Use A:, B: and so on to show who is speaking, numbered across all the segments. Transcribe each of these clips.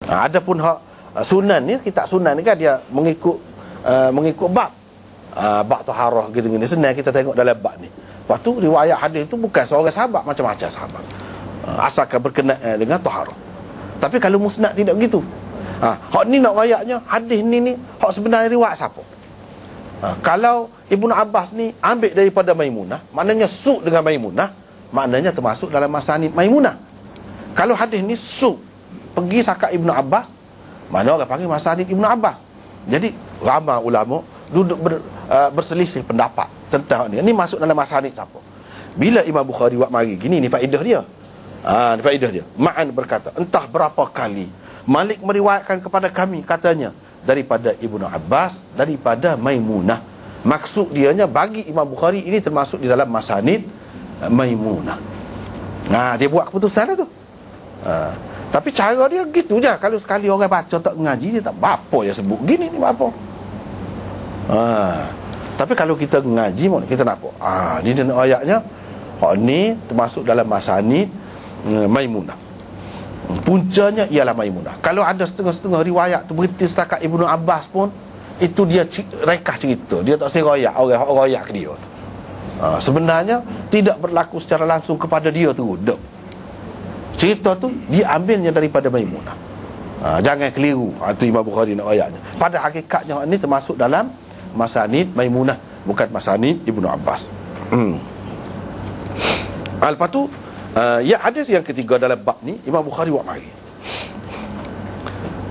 A: Adapun hak sunan ni, kitab sunan ni kan dia mengikut bab. Bab taharah gitu-gitu. Senang kita tengok dalam bab ni. Lepas tu riwayat hadis tu bukan seorang sahabat, macam-macam sahabat. Asalkan berkenaan dengan taharah. Tapi kalau musnad tidak begitu. Hak ni nak rayaknya hadis ni hak sebenarnya riwayat siapa? Kalau Ibnu Abbas ni ambil daripada Maimunah, maknanya suq dengan Maimunah, maknanya termasuk dalam masanid Maimunah. Kalau hadis ni suq pergi sakat Ibnu Abbas, mana orang panggil masanid Ibnu Abbas. Jadi ramai ulama duduk berselisih pendapat tentang ni. Ni masuk dalam masanid siapa? Bila Imam Bukhari buat mari gini, ni faedah dia. Ni faedah dia. Ma'an berkata, entah berapa kali Malik meriwayatkan kepada kami, katanya, daripada Ibnu Abbas, daripada Maimunah. Maksud dianya bagi Imam Bukhari ini termasuk di dalam masanid Maimunah. Dia buat keputusan tu. Tapi cara dia gitu je. Kalau sekali orang baca tak ngaji, dia tak apa ya sebut gini ni apa. Tapi kalau kita ngaji, kita nak apa? Ni dia ayatnya. Ni termasuk dalam masanid Maimunah. Puncanya ialah Maimunah. Kalau ada setengah-setengah riwayat tu berhenti setakat Ibnu Abbas pun, itu dia rekah cerita. Dia tak seroyak orang royak ke dia. Sebenarnya tidak berlaku secara langsung kepada dia tu. Cerita tu diambilnya daripada Maimunah. Jangan keliru. Itu Imam Bukhari nak ayatnya. Pada hakikatnya ini termasuk dalam masanid Maimunah, bukan masanid Ibnu Abbas. Lepas tu hadis yang ketiga dalam bab ni, Imam Bukhari buat mari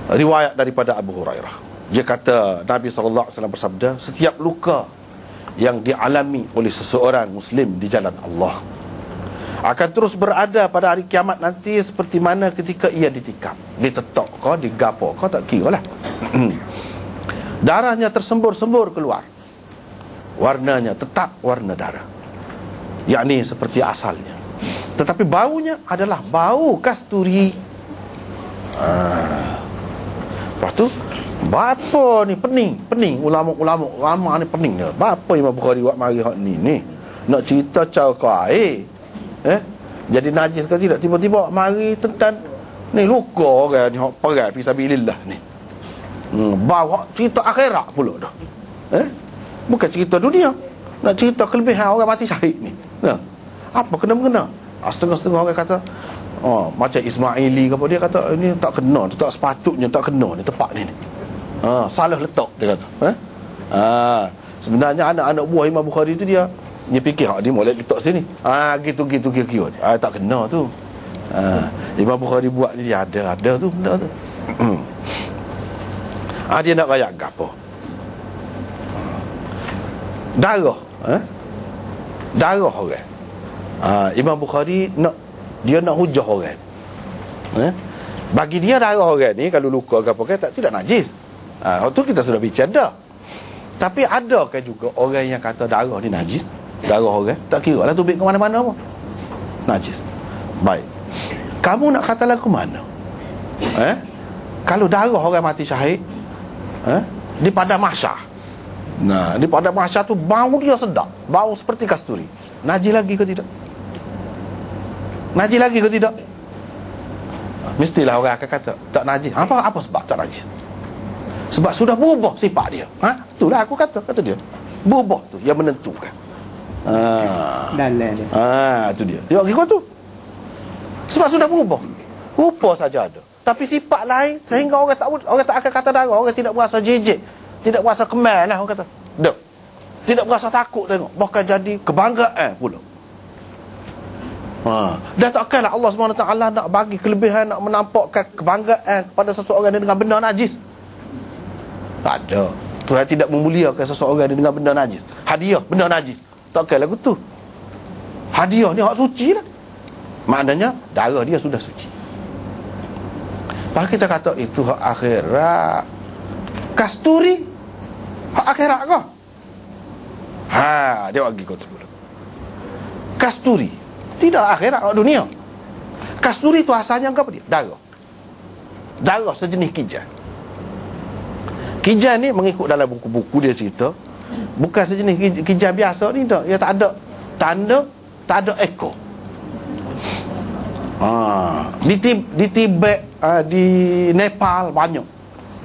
A: riwayat daripada Abu Hurairah. Dia kata Nabi SAW bersabda, setiap luka yang dialami oleh seseorang Muslim di jalan Allah akan terus berada pada hari kiamat nanti seperti mana ketika ia ditikam, ditetok kau, digapo kau, tak kira lah. Darahnya tersembur-sembur keluar, warnanya tetap warna darah, yakni seperti asalnya, tetapi baunya adalah bau kasturi. Lepas tu bapa ni pening ulama-ulama ramai ni pening dia. Bapa Imam Bukhari buat mari hak ni nak cerita cara kau air jadi najis ke tidak, tiba-tiba mari tentang ni luka orang ni hak perang fisabilillah ni. Bau cerita akhirat pula dah. Bukan cerita dunia, nak cerita kelebihan orang mati syahid ni. Apa kena-mengena? Setengah-setengah orang kata macam Ismaili ke apa, dia kata ini tak kena, tak sepatutnya tak kena ni tempat ni. Salah letak dia kata. Sebenarnya anak-anak buah Imam Bukhari tu dia fikir dia boleh letak sini. Gitu kira-kira. Tak kena tu. Imam Bukhari buat ni dia ada tu benda tu. Dia nak rayak gapo? Darah, darah orang. Imam Bukhari dia nak hujah orang. Bagi dia darah orang ni kalau luka ke apa ke tidak najis. Itu kita sudah bicara. Tapi adakah juga orang yang kata darah ni najis? Darah orang tak kira lah tubik ke mana-mana pun najis. Baik, kamu nak kata lagu mana? Kalau darah orang mati syahid di padang mahsyar, di padang mahsyar tu bau dia sedap, bau seperti kasturi, najis lagi ke tidak? Najis lagi ke tidak? Mestilah orang akan kata tak najis. Apa sebab tak najis? Sebab sudah berubah sifat dia. Itulah aku kata dia. Berubah tu yang menentukan.
B: Dalam dia.
A: Itu dia. Dia kira tu. Sebab sudah berubah. Rupa saja ada. Tapi sifat lain sehingga orang tak akan kata darah, orang tidak berasa jijik, tidak berasa kemal lah orang kata. Tidak berasa takut tengok, bahkan jadi kebanggaan pula. Dan takkanlah Allah SWT nak bagi kelebihan, nak menampakkan kebanggaan kepada seseorang dengan benda najis. Tak ada. Tuhan tidak memuliakan seseorang dengan benda najis. Hadiah benda najis, takkan lagu tu. Hadiah ni hak suci lah. Maknanya darah dia sudah suci. Lepas kita kata itu hak akhirat. Kasturi hak akhirat kau. Dia bagi kau tu dulu. Kasturi tidak akhirat, hak dunia. Kasturi tu asalnya apa dia? Darah sejenis kijang. Kijang ni mengikut dalam buku-buku dia cerita, bukan sejenis kijang biasa ni tak. Dia tak ada tanda, tak ada ekor. Di Tibet di Nepal banyak.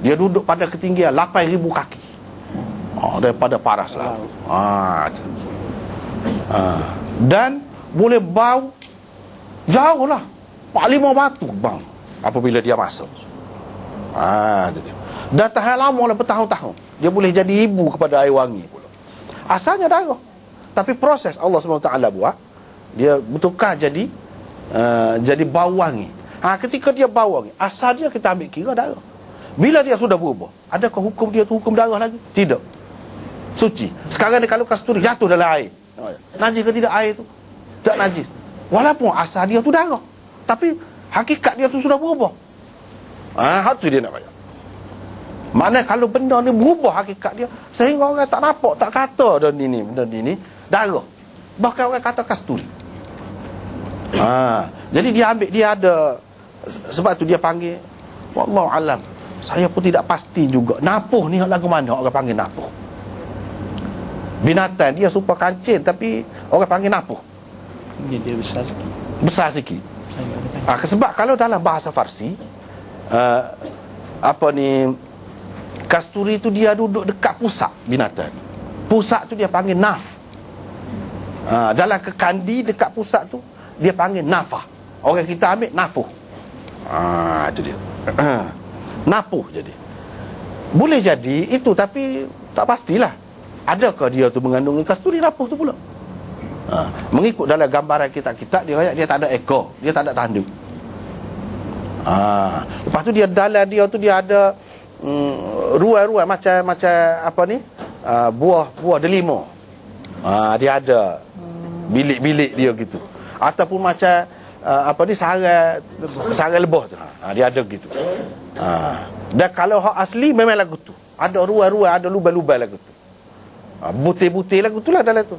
A: Dia duduk pada ketinggian 8,000 kaki. Daripada paras lah. Dan boleh bau jauh lah 4-5 batu bang apabila dia masuk. Dan tahan lama lah bertahun-tahun. Dia boleh jadi ibu kepada air wangi pula. Asalnya darah, tapi proses Allah SWT buat, dia bertukar jadi bau wangi. Ketika dia bau wangi, asal dia kita ambil kira darah. Bila dia sudah berubah, adakah hukum dia tu hukum darah lagi? Tidak. Suci. Sekarang ni kalau kasturi jatuh dalam air, najis ke tidak air tu? Tak najis. Walaupun asal dia tu darah, tapi hakikat dia tu sudah berubah. Hak tu dia nak bayar. Maknanya kalau benda ni berubah hakikat dia, sehingga orang tak nampak, tak kata benda ni darah. Bahkan orang kata kasturi. Jadi dia ada, sebab tu dia panggil, wallahu alam, saya pun tidak pasti juga. Napuh ni lagu mana orang panggil napuh. Binatang dia super kancil, tapi orang panggil napuh.
B: Dia besar sikit.
A: Besar sikit. Sebab kalau dalam bahasa Farsi, kasturi tu dia duduk dekat pusat binatang. Pusat tu dia panggil naf. Dalam kekandi dekat pusat tu dia panggil nafah. Orang kita ambil nafuh. Itu dia. Napuh jadi. Boleh jadi itu, tapi tak pastilah. Adakah dia tu mengandungi kasturi napuh tu pula? Mengikut dalam gambaran kitab-kitab, dia tak ada ekor, dia tak ada tanduk. Lepas tu dia dalam dia tu dia ada ruai-ruai macam buah delima. Dia ada bilik-bilik dia gitu. Ataupun macam sarang lebah tu. Dia ada gitu. Dan kalau hak asli memang lagu tu. Ada ruai-ruai, ada lubang-lubang lagu tu. Butir-butir lagu tu lah dalam tu.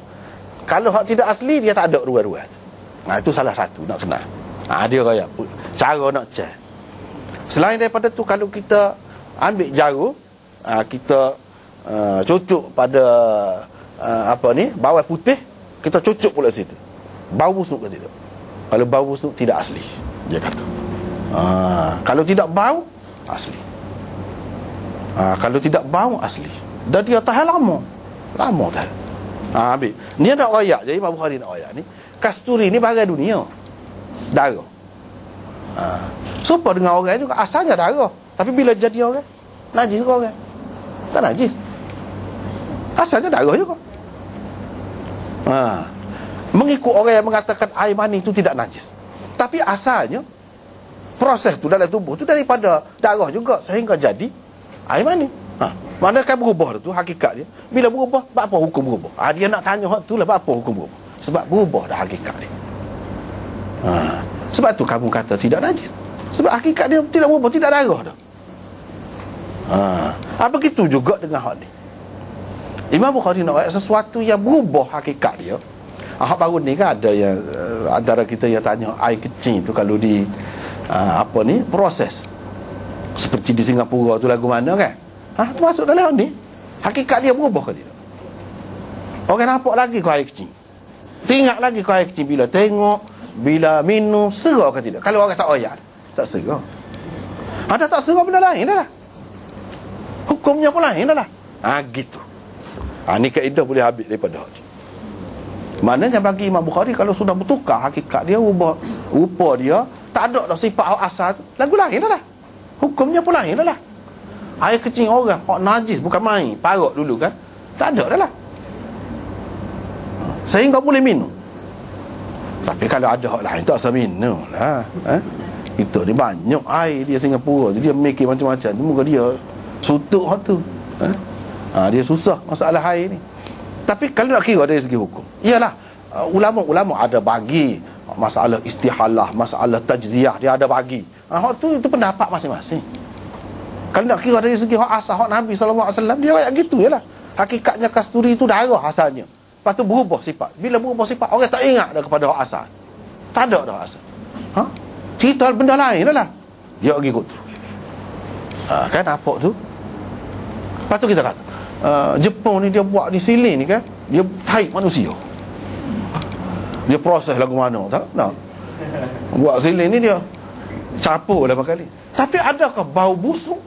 A: Kalau hak tidak asli, dia tak ada ruai-ruai. Itu salah satu nak kenal. Dia raya cara nak cek. Selain daripada tu, kalau kita ambil jarum, kita cucuk pada bawah putih, kita cucuk pula situ. Bau busuk ke tidak? Kalau bau busuk, tidak asli, dia kata. Kalau tidak bau, asli. Kalau tidak bau, asli. Dan dia tahan lama tahan. Habis. Ni nak royak je, Imam Bukhari nak royak ni. Kasturi ni barang dunia, darah. Serupa dengan orang juga, asalnya darah, tapi bila jadi orang, najis ke orang? Tak najis. Asalnya darah juga. Mengikut orang yang mengatakan air mani itu tidak najis, tapi asalnya proses tu dalam tubuh tu daripada darah juga, sehingga jadi air mani. Mana kan berubah tu hakikat dia. Bila berubah, apa hukum berubah? Dia nak tanya hak tu lah, apa hukum berubah? Sebab berubah dah hakikat dia. Sebab tu kamu kata tidak najis, sebab hakikat dia tidak berubah, tidak darah dah. Begitu juga dengan hak ni. Imam Bukhari nak sesuatu yang berubah hakikat dia. Hak baru ni kan ada yang antara kita yang tanya air kecil tu kalau di proses seperti di Singapura tu lagu mana kan? Tu masuk dalam ni. Hakikat dia berubah ke tidak? Orang nampak lagi kau air kecil, tengok lagi kau air kecil, bila tengok, bila minum, serah ke tidak? Kalau orang tak oyak, tak serah. Ada tak serah benda lain dah lah. Hukumnya pun lain dah lah. Gitu. Ni kaedah boleh habis daripada hak. Maknanya bagi Imam Bukhari, kalau sudah bertukar hakikat dia, ubah rupa dia, tak ada dah sifat asal tu, lagu lain dah lah. Hukumnya pun lain dah lah. Air kecil orang hak najis, bukan main parok dulu kan, tak ada dah lah, sehingga boleh minum. Tapi kalau ada hak lain, tak usah minum lah. Kita ni banyak air dia Singapura, dia mikir macam-macam. Moga dia sutuk hak tu. Dia susah masalah air ni. Tapi kalau nak kira dari segi hukum, iyalah, ulama-ulama ada bagi masalah istihalah, masalah tajziah, dia ada bagi. Hak tu itu pendapat masing-masing. Kalau nak kira dari segi hak asal, hak Nabi SAW, dia kayak gitu je lah. Hakikatnya kasturi itu darah asalnya, lepas tu berubah sifat. Bila berubah sifat, orang tak ingat dah kepada hak asal. Tak ada dah asal. Cerita benda lain dah lah, dia pergi kot tu. Kan apa tu? Lepas tu kita kata Jepun ni dia buat di sini ni kan, dia tarik manusia, dia proses lagu mana tak? Buat sini ni dia capur lah kali. Tapi adakah bau busuk